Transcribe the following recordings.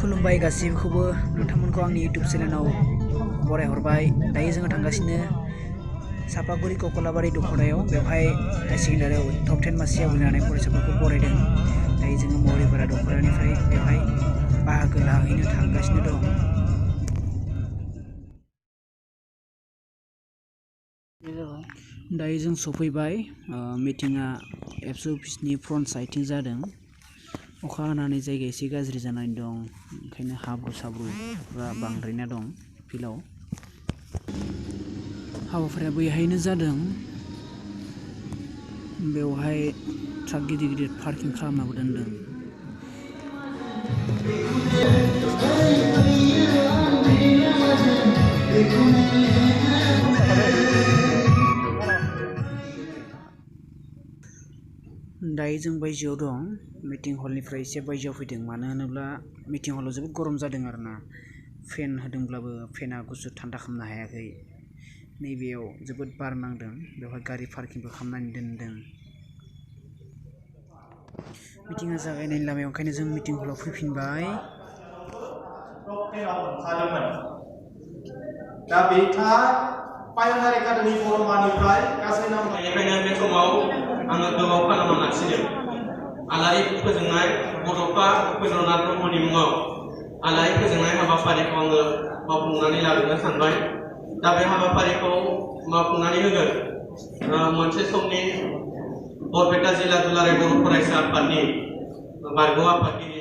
खुलुमबाय गासिबखौबो नोंथांमोनखौ आंनि YouTube चेनेलाव बरायहरबाय। दायो जोङो थांगासिनो सापागुरि ककलाबारि दख'रायाव बेवहाय हाई सेकेन्डारियाव टप 10 मासियाव उन्नानै फरायसाफोरखौ बरायदों। दायो जोङो मौरिपारा दख'रानिफ्राय बेवहाय बाहागो लाहैनो थांगासिनो दं। दायो जों सफैबाय। मिटिंआ एबसु अफिसनि फ्रन्ट साइडथिं जादों। अखा हानानै जायगाया एसे गाज्रि जानानै दं, ओंखायनो हाब्रु साब्रुफ्रा बांद्रायना दं फिल्डआव। हाबाफारिया बैहायनो जादों। बेवहाय ट्राक गिदिर गिदिर पार्किं खालामनाबो दोनदों। दायो जों बायजोआव दं। मिटिं हलनिफ्राय एसे बायजोआव फैदों, मानो होनोब्ला मिटिं हलाव जोबोद गरम जादों आरोना। फेन होदोंब्लाबो फेना गुसु थान्दा खालामनो हायाखै। नैबेयाव जोबोद बार नांदों। बेवहाय गारि पार्किंबो खालामनानै दोनदों। मिटिंआ जागायनायनि लामायाव, ओंखायनो जों मिटिं हलाव फैफिनबाय। दा बिथाङा पायनारि एकाडेमि बरमानिफ्राय गासै नामनिफ्रायनो बे समाव आङो गोबाव खालामना लाखिदों। आलारि फोजोंनाय बड'फा उपेन्द्रनाथ ब्रह्मनि मुङाव आलारि फोजोंनाय हाबाफारिखौ आङो मावफुंनानै लाबोनो सानबाय। दा बे हाबाफारिखौ मावफुंनानै होगोन मोनसे समनि बरपेटा जिल्ला दुलाराय बर' फरायसा आफादनि बारग' आफादगिरि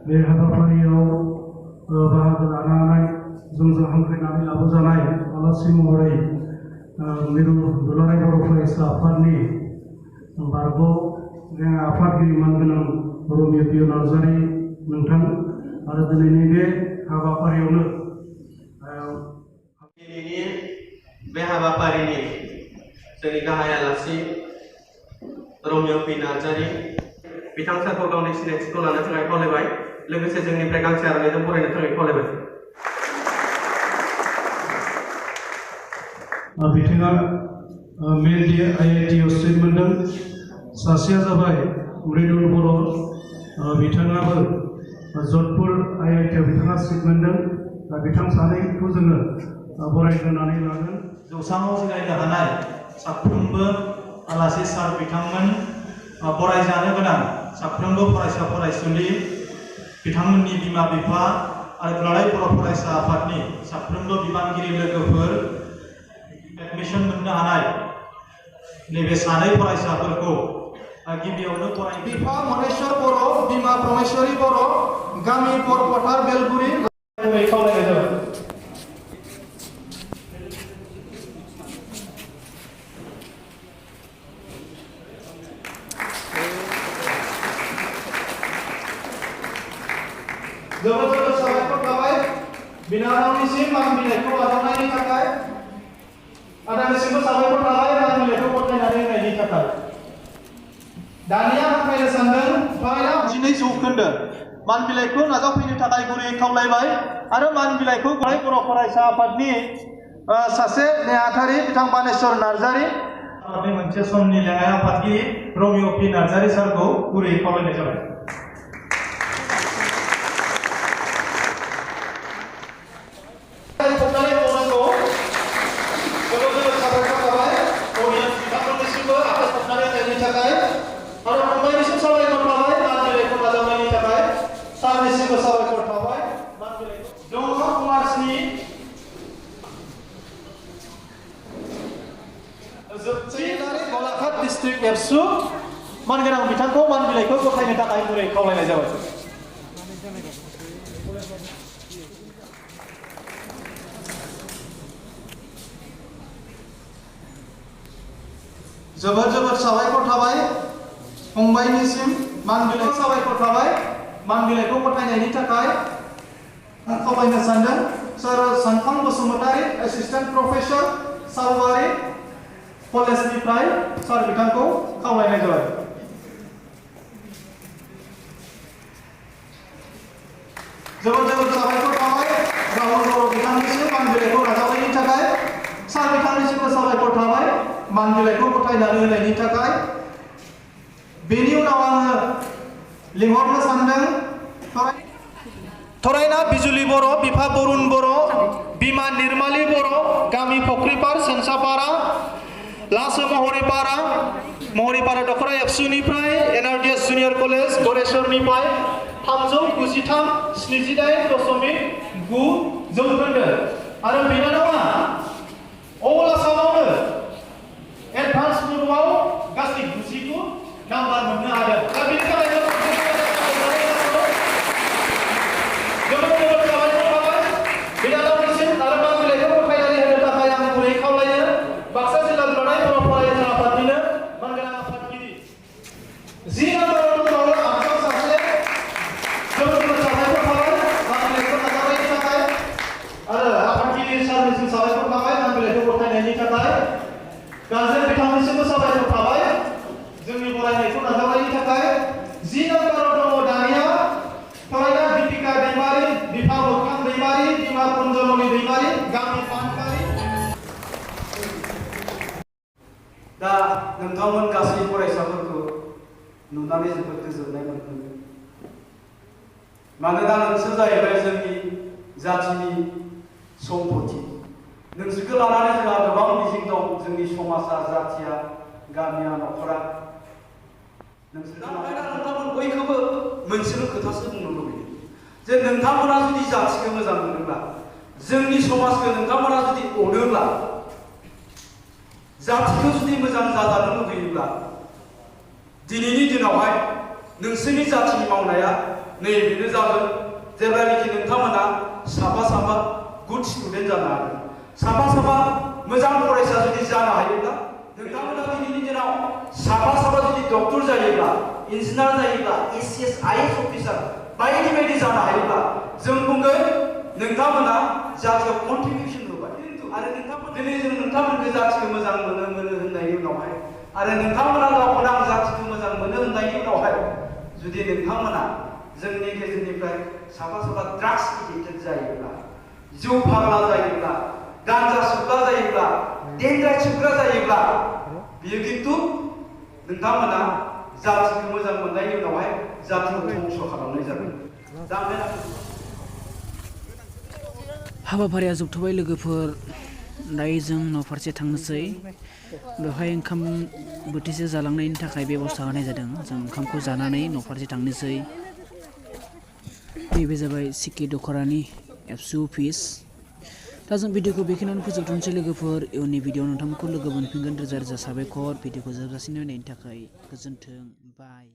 बे हाबाफारियाव बाहागो लानानै जोंजों हांख्रायनानै लाबोजानाय आलासि महरै मिरु दुलाराय बर' फरायसा आफादनि बारग' आफादगिरि मानगोनां रमिय' पि नार्जारि नोंथां आरो दिनैनि बे हाबाफारियावनो दिनैनि बे हाबाफारिनि जोंनि गाहाय आलासि रमिय' पि नार्जारि बिथां सारखौ गावनि सिनायथिखौ लानो थाखाय खावलायबाय। लोगोसे जोंनिफ्राय गांसे आर'नाइजों बरायनो थाखाय खावलायबाय। बिथाङा मेनलि IIT आव सिट मोनदों। सासेया जाबाय मृदुल बर', बिथाङाबो जधपुर IIT आव बिथाङा सिट मोनदों। दा बिथां सानैखौ जोङो बरायग्रोनानै लागोन। जौसाङाव जिरायनो हानाय साफ्रोमबो आलासि सार बिथांमोन, बरायजानो गोनां साफ्रोमबो फरायसा फरायसुलि, बिथांमोननि बिमा बिफा आरो दुलाराय बर' फरायसा आफादनि साफ्रोमबो बिबानगिरि लोगोफोर, एडमिसन मोननो हानाय नैबे सानै फरायसाफोरखौ गिबियावनो बिफा महेश्वर बर', बिमा प्रमेश्वरी बर', गामि बरफोथार बेलगुरि खावलायनाय जाबाय। जोबोद जोबोद साबायखर थाबाय बिनानावनिसिम मान बिलाइखौ आजावनायनि थाखाय। आदानिसिमबो साबायखर थाबाय मान बिलाइखौ गथायनानै होनायनि थाखाय। दानिया हांख्रायनो सानदों फ्राय 12 जौखोन्दो मान बिलाइखौ नाजावफैनो थाखाय गुरैयै खावलायबाय। आरो मान बिलाइखौ बर' फरायसा आफादनि सासे नेहाथारि बिथां बानेश्वर नार्जारि, मोनसे समनि लेङाइ आफादगिरि रमिय' पि नार्जारि सारखौ गुरैयै खावलायनाय जाबाय। गलाघाट डिस्ट्रिक्ट एबसु मानगोनां बिथांखौ मान बिलाइखौ गथायनो थाखाय गुरै खावलायनाय जाबाय। जोबोद जोबोद साबायखर थाबाय फंबायनिसिम मान बिलाइ साबायखर थाबाय मान बिलाइखौ गथायनायनि थाखाय खावलायनो सानदों सार सानखां बसुमतारी एसिस्टेन्ट प्रफेसर सालबारि कलेजनिफ्राय सार बिथांखौ खावलायनाय जाबाय। जोबोद जोबोद साबायखर थाबाय राहुल बर' बिथांनिसिम मान बिलाइखौ नाजावनायनि थाखाय सार बिथांनिसिमबो साबायखर थाबाय मान बिलाइखौ गथायनानै होनायनि थाखाय। बेनि उनाव आङो लिंहरनो सानदों थरायना बिजुलि बर', बिफा बरुन बर', बिमा निर्माली बर', गामि फख्रिपार सेनसापारा, लासो महरिपारा दखरा एबसुनिफ्राय एनआरडिएस जुनियर कलेज गरेस्वरनिफ्राय 378.9 आरो बिनानावा अल आसामावनो एडभान्स ग्रुपआव गासै 99 नाम्बार मोननो हादों। दा बेनि थाखाय जोबोद जोबोद साबायखर थाबाय बिनानावनिसिम आरो मान बिलाइखौ गथायनानै होनो थाखाय आं गुरै खावलायो बाक्सा जिल्ला दुलाराय बर' फरायसा आफादनिनो मानगोनां आफादगिरि 10 नाम्बाराव दङ आफाद सासे जोबोद जोबोद साबायखर थाबाय मान बिलाइखौ नाजावनायनि थाखाय आरो आफादगिरि सारनिसिम साबायखर थाबाय मान बिलाइखौ गथायनायनि थाखाय। गार्जेन बिथांनिसिमबो साबायखर थाबाय जोंनि बरायनायखौ नाजावनायनि थाखाय। 10 नाम्बाराव दङ दानिया फरायना दीपिका दैमारी, बिफा मोखां दैमारी, बिमा कुन्जमनि दैमारी, गामि पानबारि। दा नोंथांमोन गासै फरायसाफोरखौ नुनानै जोबोद गोजोननाय मोनदों। मानोना नोंसोर जाहैबाय जोंनि जाथिनि सम्पति। नोंसोरखौ लानानै जोंहा गोबां मिजिं दं जोंनि समाजा, जाथिया, गामिया, न'खरा। नोंथांमोन बयखौबो मोनसेल' खोथासो बुंनो लुबैयो जे नोंथांमोना जुदि जाथिखौ मोजां मोनोब्ला, जोंनि समाजखौ नोंथांमोना जुदि अनोब्ला, जातिखौ जुदि मोजां जाजानो लुबैयोब्ला दिनैनि दिनावहाय नोंसोरनि जातिनि मावनाया नैबेनो जागोन जेब्लानोखि नोंथांमोना साफा साफा गुड स्टुडेन्ट जानो हागोन। साफा साफा मोजां फरायसा जुदि जानो हायोब्ला नोंथांमोना दिनैनि दिनाव साफा साफा जुदि डक्टर जायोब्ला, इन्जिनियार जायोब्ला, एसिएस आईएएस अफिसार बायदि बायदि जानो हायोब्ला जों बुंगोन नोंथांमोना जातियाव कन्ट्रिबिउसन होबाय। आरो दिनै जों नोंथांमोनखौ जातिखौ मोजां मोनो होननायनि उनावहाय आरो नोंथांमोना गावखौनो आं जातिखौ मोजां मोनो होननायनि उनावहाय जुदि नोंथांमोना जोंनि गेजेरनिफ्राय साफा साफा ड्राग्स एडिक्टेड जायोब्ला, जौ फाग्ला जायोब्ला, गान्जा सोबग्रा जायोब्ला, डेन्ड्राइट सोबग्रा जायोब्ला बियो खिन्थु नोंथांमोना जातिखौ मोजां मोननायनि उनावहाय जातिखौ धंस खालामनाय जागोन। हाबाफारिया जोबथ'बाय लोगोफोर। दायो जों न'फारसे थांनोसै। बेवहाय ओंखाम बोथिसे जालांनायनि थाखाय बेबस्था होनाय जादों। जों ओंखामखौ जानानै न'फारसे थांनोसै। नैबे जाबाय सिके दखरानि एबसु अफिस। दा जों भिडिअखौ बेखिनियावनो फोजोबथ'नोसै लोगोफोर। इयुननि भिडिअ नोंथांमोनखौ लोगो मोनफिनगोन। रोजा रोजा साबायखर भिडिअखौ जोबजासिम नायनायनि थाखाय। गोजोन्थों। बाय।